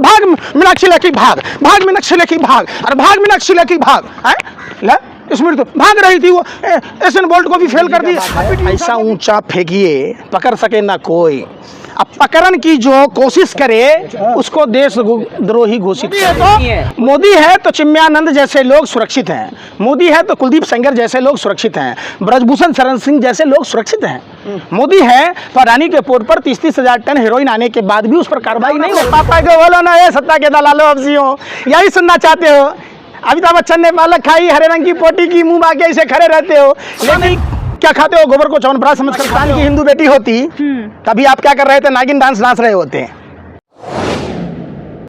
भाग मीनाक्षी लेखी भाग, भाग मीनाक्षी लेखी भाग, अरे भाग मीनाक्षी लेखी भाग है ले इसमें तो भाग रही थी वो, एशियन बोल्ट को भी फेल कर दिया। ऐसा ऊंचा फेंकिए पकड़ सके ना कोई, अब पकड़न की जो कोशिश करे उसको देशद्रोही घोषित है। तो मोदी है तो चिन्मयानंद जैसे लोग सुरक्षित हैं, मोदी है तो कुलदीप सेंगर जैसे लोग सुरक्षित हैं, ब्रजभूषण शरण सिंह जैसे लोग सुरक्षित हैं। मोदी है तो अडानी के पोर्ट पर 30-30 हजार टन हेरोइन आने के बाद भी उस पर कार्रवाई नहीं हो। पापा को बोलो ना, ये सत्ता के दलालों अफसियों, यही सुनना चाहते हो? अमिताभ बच्चन ने पालक खाई, हरे रंग की पोटी की, मुंह बाके ऐसे खड़े रहते हो, लेकिन क्या खाते हो? गोबर को च्यवनप्राश समझकर खान की हिंदू बेटी होती तभी आप क्या कर रहे थे? नागिन डांस नाच रहे होते।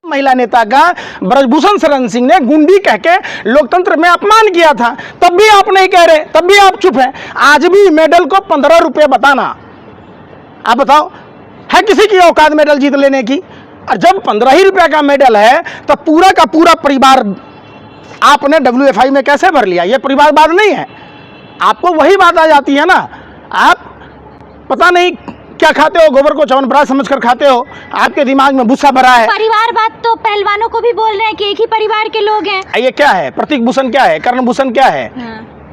महिला नेता का ब्रजभूषण शरण सिंह ने गुंडी कह के लोकतंत्र में अपमान किया था, तब भी आप नहीं कह रहे, तब भी आप चुप हैं। आज भी मेडल को 15 रुपये बताना, आप बताओ है किसी की औकात मेडल जीत लेने की? और जब 15 ही रुपये का मेडल है तो पूरा का पूरा परिवार आपने WFI में कैसे भर लिया? ये परिवारवाद नहीं है। आपको वही बात आ जाती है ना, आप पता नहीं क्या खाते हो, गोबर को च्यवनप्राश समझकर खाते हो, आपके दिमाग में भूसा भरा है। परिवारवाद तो पहलवानों को भी बोल रहे हैं कि एक ही परिवार के लोग हैं। ये क्या है? प्रतीक भूषण क्या है? कर्ण भूषण क्या है?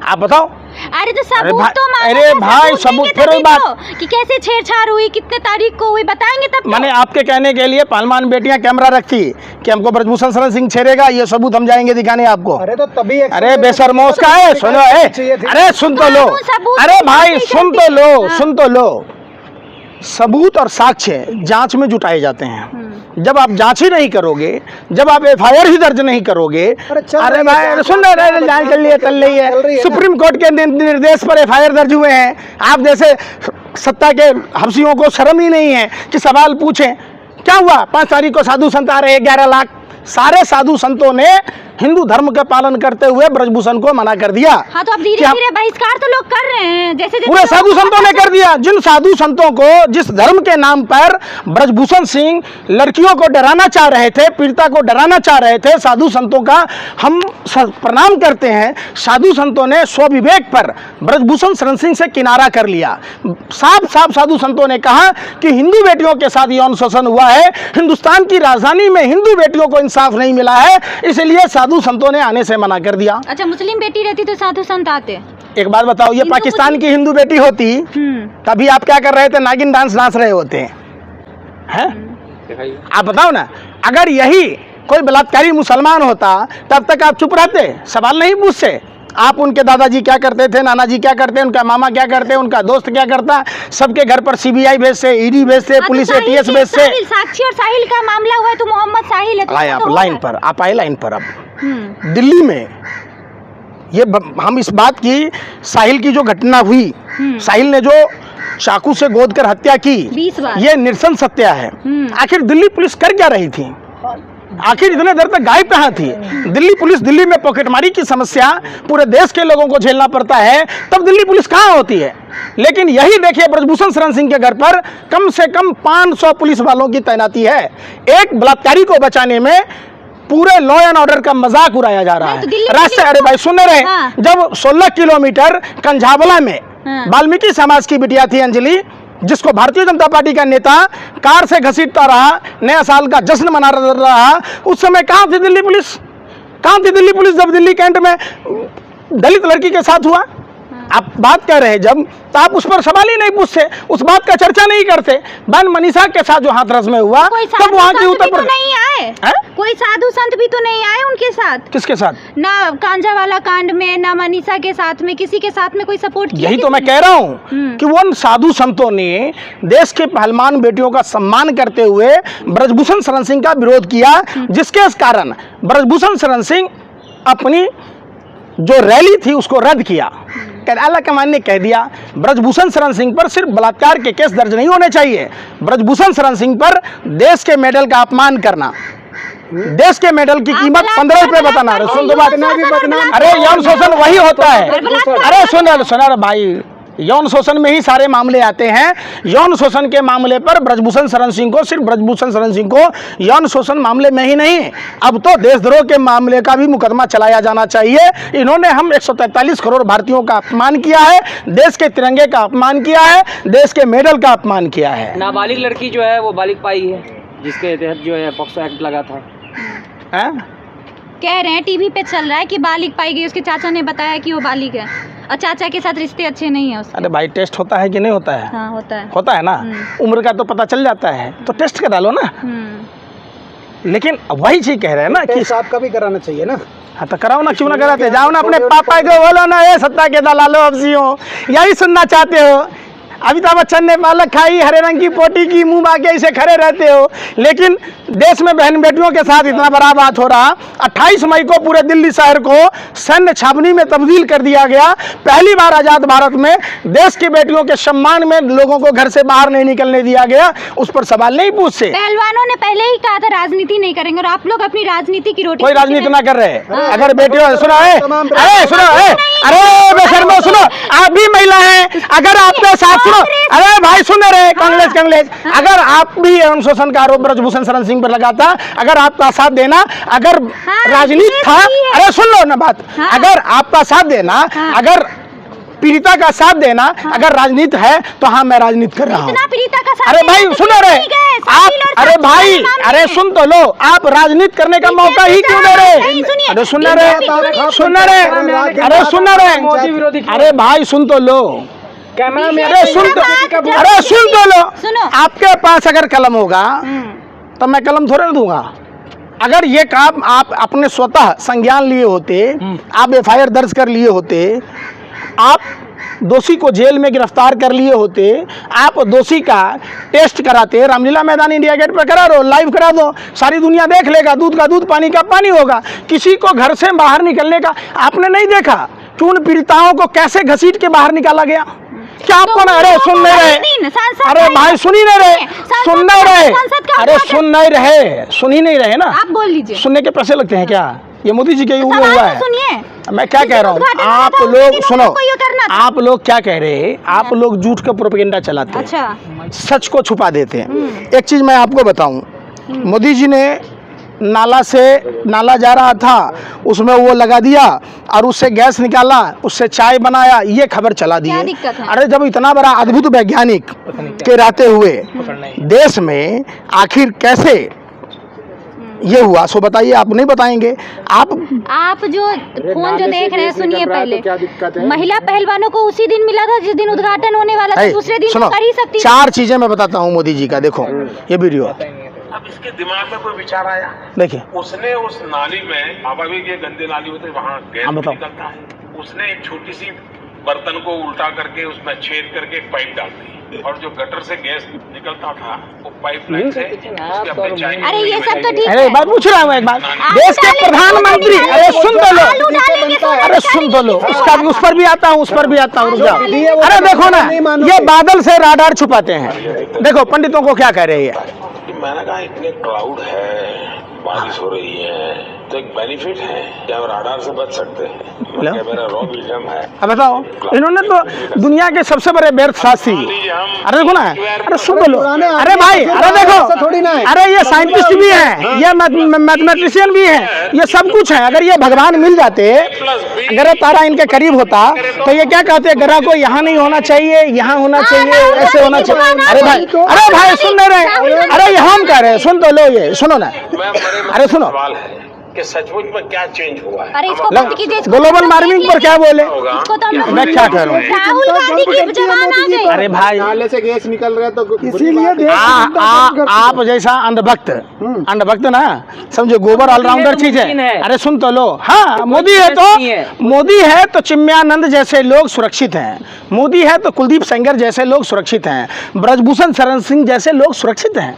आप बताओ। अरे तो सबूत तो अरे भाई सबूत, फिर वही बात कि कैसे छेड़छाड़ हुई, कितने तारीख को हुई, बताएंगे तब। मैंने आपके कहने के लिए पहलवान बेटियां कैमरा रखी कि हमको ब्रजभूषण शरण सिंह छेड़ेगा, ये सबूत हम जाएंगे दिखाने आपको। अरे तो तभी अरे बेशर्मों का है, सुनो, अरे सुन तो लो, अरे भाई सुन तो लो, सुन तो लो। सबूत और साक्ष्य जांच में जुटाए जाते हैं। जब आप जांच ही नहीं करोगे, जब आप FIR ही दर्ज नहीं करोगे, अरे भाई सुन रहे, जांच चल रही है, सुप्रीम कोर्ट के निर्देश पर FIR दर्ज हुए हैं। आप जैसे सत्ता के हफ्सियों को शर्म ही नहीं है कि सवाल पूछें। क्या हुआ? 5 तारीख को साधु संत आ रहे, 11 लाख। सारे साधु संतों ने हिंदू धर्म का पालन करते हुए ब्रजभूषण को मना कर दिया। हाँ, तो अब धीरे-धीरे बहिष्कार तो लोग कर रहे हैं, जैसे पूरे साधु संतों ने कर दिया। जिन साधु संतों को, जिस धर्म के नाम पर ब्रजभूषण सिंह लड़कियों को डराना चाह रहे थे, पीड़िता को डराना चाह रहे थे, साधु संतों का हम प्रणाम करते हैं। साधु संतों ने स्वविवेक पर ब्रजभूषण शरण सिंह से किनारा कर लिया। साफ साफ साधु संतों ने कहा कि हिंदू बेटियों के साथ यौन शोषण हुआ है, हिंदुस्तान की राजधानी में हिंदू बेटियों को इंसाफ नहीं मिला है, इसलिए साधु संतों ने आने से मना कर दिया। अच्छा, मुस्लिम बेटी रहती तो साधु संत आते? एक बात बताओ, ये पाकिस्तान की हिंदू बेटी होती तभी आप क्या कर रहे थे? नागिन डांस नाच रहे होते हैं। आप बताओ ना, अगर यही कोई बलात्कारी मुसलमान होता तब तक आप चुप रहते, सवाल नहीं पूछते? आप उनके दादाजी क्या करते थे, नाना जी क्या करते, उनका मामा क्या करते, उनका दोस्त क्या करता, सबके घर पर CBI भेजते, ED भेजते, पुलिस ATS भेजते। साक्षी और साहिल का मामला हुआ है तो मोहम्मद साहिल है। आए आप लाइन पर, आप आए लाइन पर। अब दिल्ली में ये हम इस बात की, साहिल की जो घटना हुई, साहिल ने जो चाकू से गोद कर हत्या की, 20 बार, ये निरसन सत्या है। आखिर दिल्ली पुलिस कर क्या रही थी? आखिर इतने देर तक गायब कहाँ थी दिल्ली पुलिस? दिल्ली में पॉकेटमारी की समस्या पूरे देश के लोगों को झेलना पड़ता है, तब दिल्ली पुलिस कहाँ होती है? लेकिन यही देखिए, ब्रजभूषण शरण सिंह के घर पर कम से कम 500 पुलिस वालों की तैनाती है। एक बलात्कारी को बचाने में पूरे लॉ एंड ऑर्डर का मजाक उड़ाया जा रहा है। रास्ते, अरे भाई सुन रहे, जब 16 किलोमीटर कंझावला में वाल्मीकि समाज की बिटिया थी अंजलि, जिसको भारतीय जनता पार्टी का नेता कार से घसीटता रहा, नया साल का जश्न मना रहा, उस समय कहाँ थी दिल्ली पुलिस? कहाँ थी दिल्ली पुलिस जब दिल्ली कैंट में दलित लड़की के साथ हुआ? आप बात कर रहे हैं जब, तो आप उस पर सवाल ही नहीं पूछते, उस बात का चर्चा नहीं करते। बहन मनीषा के साथ जो हाथरस में हुआ, तब वहाँ की उत्तर प्रदेश नहीं आए, कोई साधु संत भी तो नहीं आए उनके साथ। किसके साथ? ना कांझा वाला कांड में, ना मनीषा के साथ में, किसी के साथ में कोई सपोर्ट किया? यही तो मैं कह रहा हूँ कि वो साधु संतों ने देश के पहलवान बेटियों का सम्मान करते हुए ब्रजभूषण शरण सिंह का विरोध किया, जिसके कारण ब्रजभूषण शरण सिंह अपनी जो रैली थी उसको रद्द किया। आला कमान ने कह दिया ब्रजभूषण शरण सिंह पर सिर्फ बलात्कार के केस दर्ज नहीं होने चाहिए, ब्रजभूषण शरण सिंह पर देश के मेडल का अपमान करना, देश के मेडल की कीमत 15 रुपए बताना। सुन तो बात, अरे यौन शोषण वही होता है। अरे सुन भाई, यौन शोषण में ही सारे मामले आते हैं। यौन शोषण के मामले पर ब्रजभूषण शरण सिंह को, सिर्फ ब्रजभूषण शरण सिंह को यौन शोषण मामले में ही नहीं, अब तो देशद्रोह के मामले का भी मुकदमा चलाया जाना चाहिए। इन्होंने हम 143 करोड़ भारतीयों का अपमान किया है, देश के तिरंगे का अपमान किया है, देश के मेडल का अपमान किया है। नाबालिग लड़की जो है वो बालिग पाई है। जिसके तहत जो है पॉक्सो एक्ट लगा था। हैं? कह रहे हैं टीवी पे चल रहा है कि बालिग पाई गई, उसके चाचा ने बताया कि वो बालिग है और चाचा के साथ रिश्ते अच्छे नहीं है उसके। अरे भाई टेस्ट होता है कि नहीं होता है? हाँ होता है। होता है ना, उम्र का तो पता चल जाता है, तो टेस्ट करा लो ना। लेकिन वही चीज कह रहे हैं ना कि आपका भी कराना चाहिए ना। हाँ तो कराओ ना, क्यों ना कराते? जाओ ना अपने पापा को बोलो ना, ये सत्ता के दलालो अफसियों, यही सुनना चाहते हो? अमिताभ बच्चन ने पालक खाई, हरे रंग की पोटी की, मुंह बाके ऐसे खड़े रहते हो। लेकिन देश में बहन बेटियों के साथ इतना बड़ा बात हो रहा। 28 मई को पूरे दिल्ली शहर को सैन्य छावनी में तब्दील कर दिया गया। पहली बार आज़ाद भारत में देश की बेटियों के सम्मान में लोगों को घर से बाहर नहीं निकलने दिया गया। उस पर सवाल नहीं पूछते। पहलवानों ने पहले ही कहा था राजनीति नहीं करेंगे, और आप लोग अपनी राजनीति की रोटी कोई राजनीति ना कर रहे। अगर बेटियों सुनो, अरे सुनो, अरे बेशर्मो सुनो, आप भी महिला हैं, अगर आपके साथ, अरे भाई सुन रहे, कांग्रेस, अगर आप भी एवं शोषण का आरोप ब्रजभूषण शरण सिंह पर लगाता, अगर आपका साथ देना, अगर राजनीति था, अरे सुन लो ना बात, अगर आपका साथ देना, अगर पीड़िता का साथ देना, अगर राजनीति है तो हाँ मैं राजनीति कर रहा हूँ। अरे भाई सुनो रे आप, अरे भाई, अरे सुन तो लो, आप राजनीति करने का मौका ही क्यों दे रहे? अरे सुन रहे, अरे सुन रहे, अरे भाई सुन तो लो, अरे सुन तो लो, आपके पास अगर कलम होगा तो मैं कलम थोड़े ना दूंगा। अगर ये काम आप अपने स्वतः संज्ञान लिए होते, आप एफआईआर दर्ज कर लिए होते, आप दोषी को जेल में गिरफ्तार कर लिए होते, आप दोषी का टेस्ट कराते, रामलीला मैदान इंडिया गेट पर करा दो, लाइव करा दो, सारी दुनिया देख लेगा, दूध का दूध पानी का पानी होगा। किसी को घर से बाहर निकलने का आपने नहीं देखा कि उन पीड़िताओं को कैसे घसीट के बाहर निकाला गया? क्या आपको ना, अरे सुन नहीं रहे, अरे भाई सुन ही नहीं रहे, सुन नहीं रहे, अरे सुन नहीं रहे, सुन ही नहीं रहे ना, आप बोल लीजिए। सुनने के पैसे लगते हैं क्या? ये मोदी जी के वो हुआ है। सुनिए, मैं क्या कह रहा हूँ, आप लोग सुनो, आप लोग क्या कह रहे हैं? आप लोग झूठ का प्रोपेगेंडा चलाते हैं, अच्छा, सच को छुपा देते हैं। एक चीज मैं आपको बताऊं, मोदी जी ने नाला जा रहा था, उसमें वो लगा दिया और उससे गैस निकाला, उससे चाय बनाया, ये खबर चला दी। अरे जब इतना बड़ा अद्भुत वैज्ञानिक के रहते हुए देश में आखिर कैसे ये हुआ, सो बताइए, आप नहीं बताएंगे? आप जो फोन जो देख रहे हैं, सुनिए पहले, महिला पहलवानों को उसी दिन मिला था जिस दिन उद्घाटन होने वाला था, दूसरे दिन तो कर ही सकती। 4 चीजें मैं बताता हूँ मोदी जी का, देखो ये वीडियो। अब इसके दिमाग में कोई विचार आया, देखिए, उसने उस नाली में, स्वाभाविक ये गंदे नाली होते वहाँ गैस निकलता है, उसने एक छोटी सी बर्तन को उल्टा करके उसमें छेद करके एक पाइप डाल दी, और जो गटर से गैस निकलता था वो पाइपलाइन से उसके अपने चाय। अरे ये सब तो ठीक है। अरे बात पूछ रहा हूँ एक बात, देश के प्रधानमंत्री, अरे सुन तो लो, अरे सुन तो लो, उसका भी, उस पर भी आता हूँ, उस पर भी आता हूँ, रुक जाओ। अरे देखो ना, ये बादल से राडार छुपाते हैं। देखो पंडितों को क्या कह रहे हैं, मैंने कहा इतने क्लाउड है, बारिश हो रही है, तो एक बेनिफिट है कि हम राडार से बच सकते हैं। मेरा रॉ विजडम है। अब बताओ, इन्होंने तो दुनिया के सबसे बड़े व्यर्थ शास्त्री, अरे देखो ना, अरे सुन लो, अरे भाई, अरे देखो, अरे ये साइंटिस्ट भी हैं, ये मैथमेटिशियन भी हैं, ये सब कुछ है। अगर ये भगवान मिल जाते, अगर तारा इनके करीब होता, तो ये क्या कहते, ग्रह को यहाँ नहीं होना चाहिए, यहाँ होना चाहिए, ऐसे होना चाहिए। अरे भाई सुन रहे, अरे ये हम कह रहे हैं, सुन तो लो, ये सुनो ना, अरे सुनो कि सचमुच में क्या चेंज हुआ है। अरे इसको बंद कीजिए, ग्लोबल वार्मिंग पर क्या बोले, इसको तो हम, मैं क्या कह रहा हूँ, राहुल गांधी की जमाना आ गई। अरे भाई नाले से गैस निकल रहा है तो इसीलिए आप जैसा अंधभक्त ना समझो, गोबर ऑलराउंडर चीज है। अरे सुन तो लो, हाँ मोदी है तो चिन्मयानंद जैसे लोग सुरक्षित हैं, मोदी है तो कुलदीप सेंगर जैसे लोग सुरक्षित हैं, ब्रजभूषण शरण सिंह जैसे लोग सुरक्षित हैं।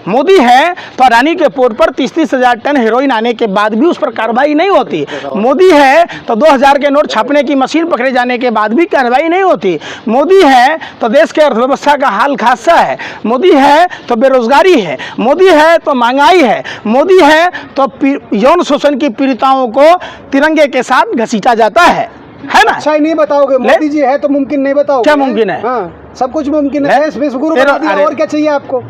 मोदी है तो अडानी के पोर्ट पर 30-30 हजार टन हेरोइन आने के बाद भी उस पर कार्रवाई नहीं होती। मोदी है तो 2000 के नोट छापने की मशीन पकड़े जाने के बाद भी कार्रवाई नहीं होती। मोदी है तो देश के अर्थव्यवस्था का हाल खासा है। मोदी है तो बेरोजगारी है। मोदी है तो महंगाई है। मोदी है तो यौन शोषण की पीड़िताओं को तिरंगे के साथ घसीटा जाता है ना। अच्छा ही नहीं बताओगे, मोदी जी है तो मुमकिन नहीं बताओगे? क्या मुमकिन है? हाँ, सब कुछ मुमकिन है। विश्वगुरु बना दिया, और क्या चाहिए आपको?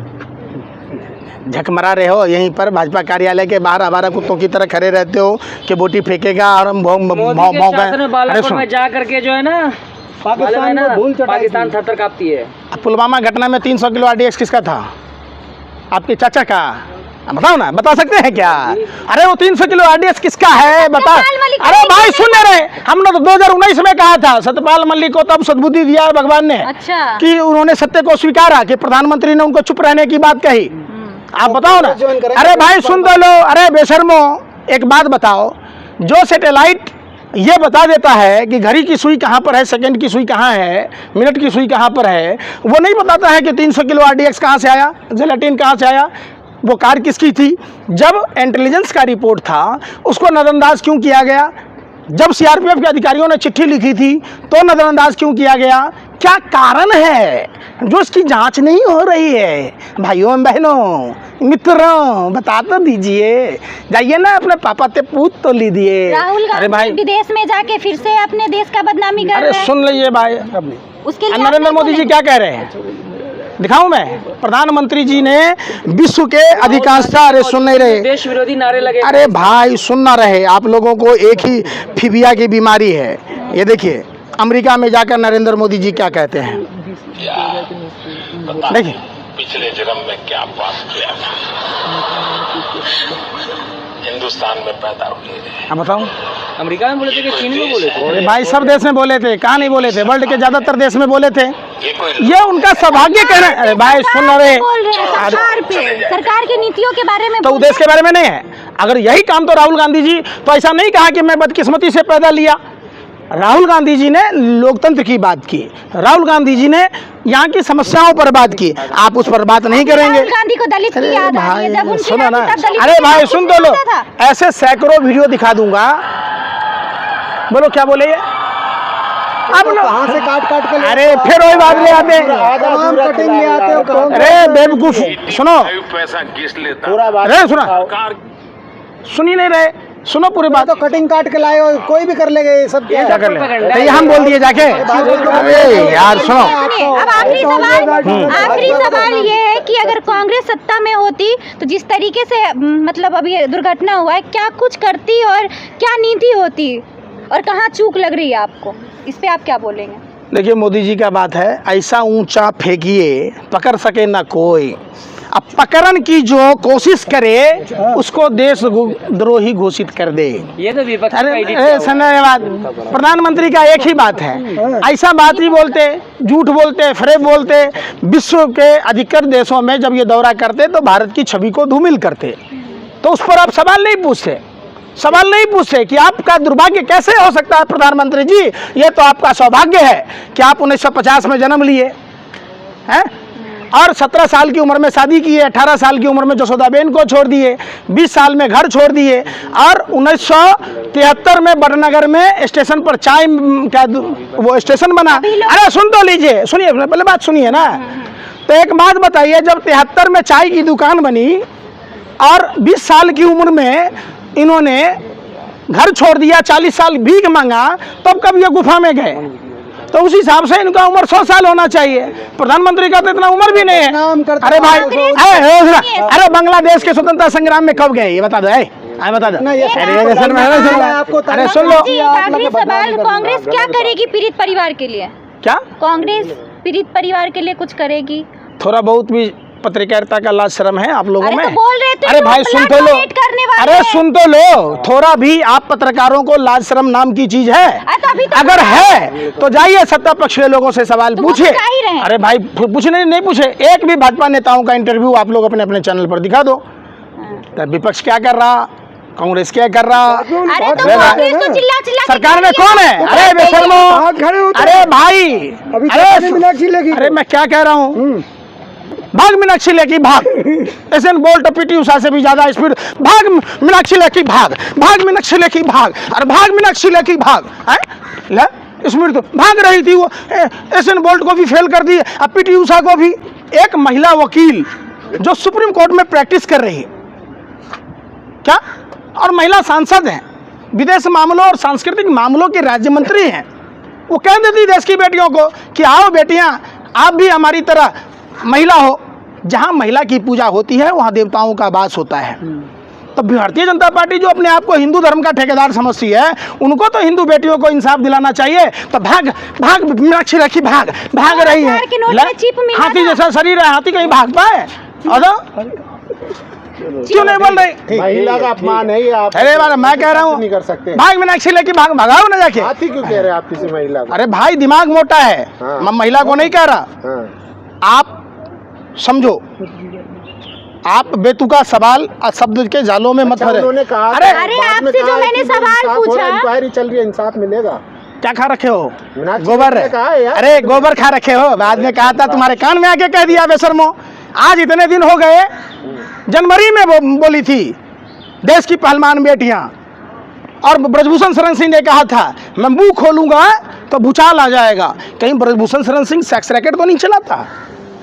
झक मरा रहे हो यहीं पर भाजपा कार्यालय के बाहर आवारा कुत्तों की तरह खड़े रहते हो कि बोटी फेंकेगा और हम में जा करके जो है ना पाकिस्तान थर-थर कांपती है। पुलवामा घटना में 300 किलो RDX किसका था? आपके चाचा का? बताओ ना, बता सकते हैं क्या? अरे वो 300 किलो आरडीएक्स किसका है बता। अरे भाई सुन ले रहे, हमने तो 2019 में कहा था सत्यपाल मलिक को, तब सद्बुद्धि दिया है भगवान ने। अच्छा। कि उन्होंने सत्य को स्वीकारा, कि प्रधानमंत्री ने उनको चुप रहने की बात कही। आप बताओ ना। अरे भाई सुन तो लो। अरे बेशर्मो, एक बात बताओ, जो सैटेलाइट ये बता देता है कि घड़ी की सुई कहाँ पर है, सेकंड की सुई कहाँ है, मिनट की सुई कहाँ पर है, वो नहीं बताता है कि 300 किलो आरडीएक्स कहाँ से आया, जेलेटिन कहाँ से आया, वो कार किसकी थी। जब इंटेलिजेंस का रिपोर्ट था उसको नज़रअंदाज क्यों किया गया? जब सीआरपीएफ के अधिकारियों ने चिट्ठी लिखी थी तो नज़रअंदाज क्यों किया गया? क्या कारण है जो इसकी जांच नहीं हो रही है? भाइयों बहनों मित्रों, बता तो दीजिए। जाइए ना अपने पापा से पूछ तो लीजिए। राहुल अरे भाई गांधी विदेश में जाके फिर से अपने देश का बदनामी कर रहे अरे हैं। सुन लीजिए भाई, उसके लिए नरेंद्र मोदी जी क्या कह रहे हैं दिखाऊं मैं? प्रधानमंत्री जी ने विश्व के अधिकांशता, अरे सुन नहीं रहे, देश विरोधी नारे लगे। अरे भाई सुन ना रहे, आप लोगों को एक ही फिबिया की बीमारी है। ये देखिए अमेरिका में जाकर नरेंद्र मोदी जी क्या कहते हैं, देखिए। पिछले जन्म में क्या पाप किया था, हिंदुस्तान में पैदा हुए। हाँ बताऊं? अमेरिका में बोले थे कि चीन में बोले थे? अरे भाई सब देश में बोले थे, कहाँ नहीं बोले थे? वर्ल्ड के ज्यादातर देश में बोले थे। ये उनका सौभाग्य कहना। अरे भाई सुन ना रहे, बोल रहे हैं सरकार पे, सरकार की नीतियों के बारे में तो देश के बारे में नहीं है। अगर यही काम तो राहुल गांधी जी तो ऐसा नहीं कहा कि मैं बदकिस्मती से पैदा लिया। राहुल गांधी जी ने लोकतंत्र की बात की, राहुल गांधी जी ने यहाँ की समस्याओं पर बात की। आप उस पर बात नहीं करेंगे। राहुल गांधी को दलित की याद आ रही है, जब उनकी सुनो ना, नानी तब दलित अरे की भाई नाम सुन तो लो, पता था। ऐसे सैकड़ों वीडियो दिखा दूंगा। बोलो क्या बोले ये? आप लोग कहाँ से काट काट के अरे फिर वही बात ले आते हैं। तमाम कटिंग ले आते हो कहाँ? अरे बेवकूफ, सुनो, पैसा घिस लेता अरे सुना, सुनी नहीं रहे, सुनो पूरी बात। तो कटिंग काट के लाए हो, कोई भी कर लेगा ये सब। क्या कर ले? तो ये हम बोल दिए जाके। अरे यार सुनो, अब आखिरी सवाल ये है कि अगर कांग्रेस सत्ता में होती तो जिस तरीके से मतलब अभी ये दुर्घटना हुआ है, क्या कुछ करती और क्या नीति होती और कहाँ चूक लग रही है आपको, इस पे आप क्या बोलेंगे? देखिए मोदी जी का बात है, ऐसा ऊंचा फेंकिए पकड़ सके ना कोई। अब पकड़न की जो कोशिश करे उसको देशद्रोही घोषित कर दे। ये तो विपक्ष का अरे edit किया हुआ है। बात, प्रधानमंत्री का एक ही बात है, ऐसा बात ही बोलते, झूठ बोलते, फरेब बोलते। विश्व के अधिकतर देशों में जब ये दौरा करते तो भारत की छवि को धूमिल करते, तो उस पर आप सवाल नहीं पूछते कि आपका दुर्भाग्य कैसे हो सकता है प्रधानमंत्री जी। ये तो आपका सौभाग्य है कि आप 1950 में जन्म लिए हैं और 17 साल की उम्र में शादी की है, 18 साल की उम्र में जसोदाबेन को छोड़ दिए, 20 साल में घर छोड़ दिए और 1973 में बड़नगर में स्टेशन पर चाय का वो स्टेशन बना। अरे सुन तो लीजिए, सुनिए पहले बात सुनिए ना। तो एक बात बताइए, जब 73 में चाय की दुकान बनी और 20 साल की उम्र में इन्होंने घर छोड़ दिया, 40 साल भीख मांगा, तब कब ये गुफा में गए? तो उस हिसाब से इनका उम्र 100 साल होना चाहिए। प्रधानमंत्री का तो इतना उम्र भी नहीं है। अरे भाई अरे बांग्लादेश के स्वतंत्रता संग्राम में कब गए ये बता दो, बता दो। अरे सुन लो, आखिरी सवाल, कांग्रेस क्या करेगी पीड़ित परिवार के लिए? क्या कांग्रेस पीड़ित परिवार के लिए कुछ करेगी? थोड़ा बहुत भी पत्रकारिता का लाज शर्म है आप लोगों में? तो बोल रहे थे अरे भाई सुन तो लो, अरे सुन तो लो, थोड़ा भी आप पत्रकारों को लाज शर्म नाम की चीज है? अगर है तो जाइए सत्ता पक्ष के लोगों से सवाल पूछिए। अरे भाई पूछने नहीं पूछे, एक भी भाजपा नेताओं का इंटरव्यू आप लोग अपने अपने चैनल पर दिखा दो। विपक्ष क्या कर रहा, कांग्रेस क्या कर रहा? सरकार में कौन है? अरे बेशर्मो, अरे भाई, अरे मैं क्या कह रहा हूँ, भाग मीनाक्षी लेकी भाग। एसएन बोल्ट पीटी उषा से भी ज्यादा स्पीड, भाग मीनाक्षी लेकी भाग, भाग मीनाक्षी लेकी भाग, और भाग मीनाक्षी लेकी भाग। ले स्पीड तो भाग रही थी वो, एसएन बोल्ट को भी फेल कर दी, अब पीटी उषा को भी। एक महिला वकील जो सुप्रीम कोर्ट में प्रैक्टिस कर रही है क्या, और महिला सांसद हैं, विदेश मामलों और सांस्कृतिक मामलों के राज्य मंत्री हैं, वो कह देती देश की बेटियों को कि आओ बेटियां आप भी हमारी तरह महिला हो। जहां महिला की पूजा होती है वहां देवताओं का वास होता है। तो भारतीय जनता पार्टी जो अपने आप को हिंदू धर्म का ठेकेदार समझती है, उनको तो हिंदू बेटियों को इंसाफ दिलाना चाहिए। तो भाग भाग मीनाक्षी लेकी भाग, भाग रही है। हाथी जैसा शरीर है, हाथी कहीं भाग पाए? अदा क्यों नहीं बोल रहे? महिला का अपमान है ये, आप अरे बार मैं कह रहा नहीं हूँ कर सकते। भाग मीनाक्षी लेके भगाओ ना जाके। आती क्यों कह रहे हैं आप किसी महिला को? अरे भाई दिमाग मोटा है, हाँ। मैं महिला को नहीं कह रहा। हाँ। आप समझो, आप बेतुका सवाल शब्द के जालों में मत अच्छा, भरे। उन्होंने कहा अरे आपसे जो मैंने सवाल पूछा, इंक्वायरी चल रही है, इंसाफ मिलेगा। क्या खा रखे हो? मीनाक्षी गोबर ने कहा है यार। अरे गोबर खा रखे हो, बाद में कहा था तुम्हारे कान में आके कह दिया बेशर्मो। आज इतने दिन हो गए, जनवरी में बोली थी देश की पहलवान बेटियां, और ब्रजभूषण शरण सिंह ने कहा था मैं मुंह खोलूंगा तो भूचाल आ जाएगा। कहीं ब्रजभूषण शरण सिंह सेक्स रैकेट तो नहीं चलाता?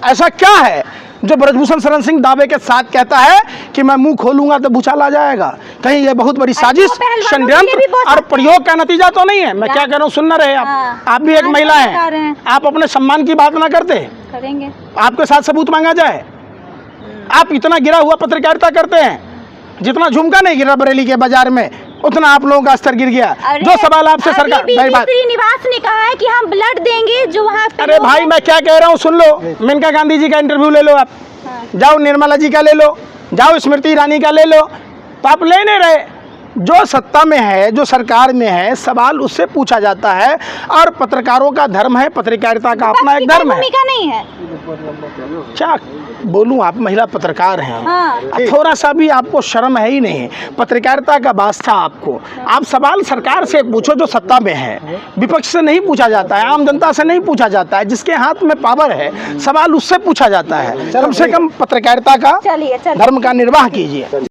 ऐसा क्या है जो ब्रजभूषण शरण सिंह दावे के साथ कहता है कि मैं मुंह खोलूंगा तो भूचाल आ जाएगा? कहीं ये बहुत बड़ी साजिश, षड्यंत्र और प्रयोग का नतीजा तो नहीं है? मैं क्या कह रहा हूँ, सुन ना रहे आप? आप भी एक महिला हैं, आप अपने सम्मान की बात ना करते? करेंगे। आपके साथ सबूत मांगा जाए? आप इतना गिरा हुआ पत्रकारिता करते हैं, जितना झुमका नहीं गिरा बरेली के बाजार में उतना आप लोगों का स्तर गिर गया। जो सवाल आपसे सरकार श्रीनिवास ने कहा है कि हम ब्लड देंगे जो वहाँ पे। अरे भाई मैं क्या कह रहा हूँ, सुन लो। मेनका गांधी जी का इंटरव्यू ले लो आप, जाओ निर्मला जी का ले लो, जाओ स्मृति ईरानी का ले लो, तो आप ले नहीं रहे। जो सत्ता में है, जो सरकार में है, सवाल उससे पूछा जाता है, और पत्रकारों का धर्म है, पत्रकारिता का अपना एक धर्म है। भूमिका नहीं है। क्या बोलूं, आप महिला पत्रकार हैं। हाँ। थोड़ा सा भी आपको शर्म है ही नहीं, पत्रकारिता का वास्ता आपको। आप सवाल सरकार से पूछो जो सत्ता में है, विपक्ष से नहीं पूछा जाता है, आम जनता से नहीं पूछा जाता है। जिसके हाथ में पावर है, सवाल उससे पूछा जाता है। कम से कम पत्रकारिता का धर्म का निर्वाह कीजिए।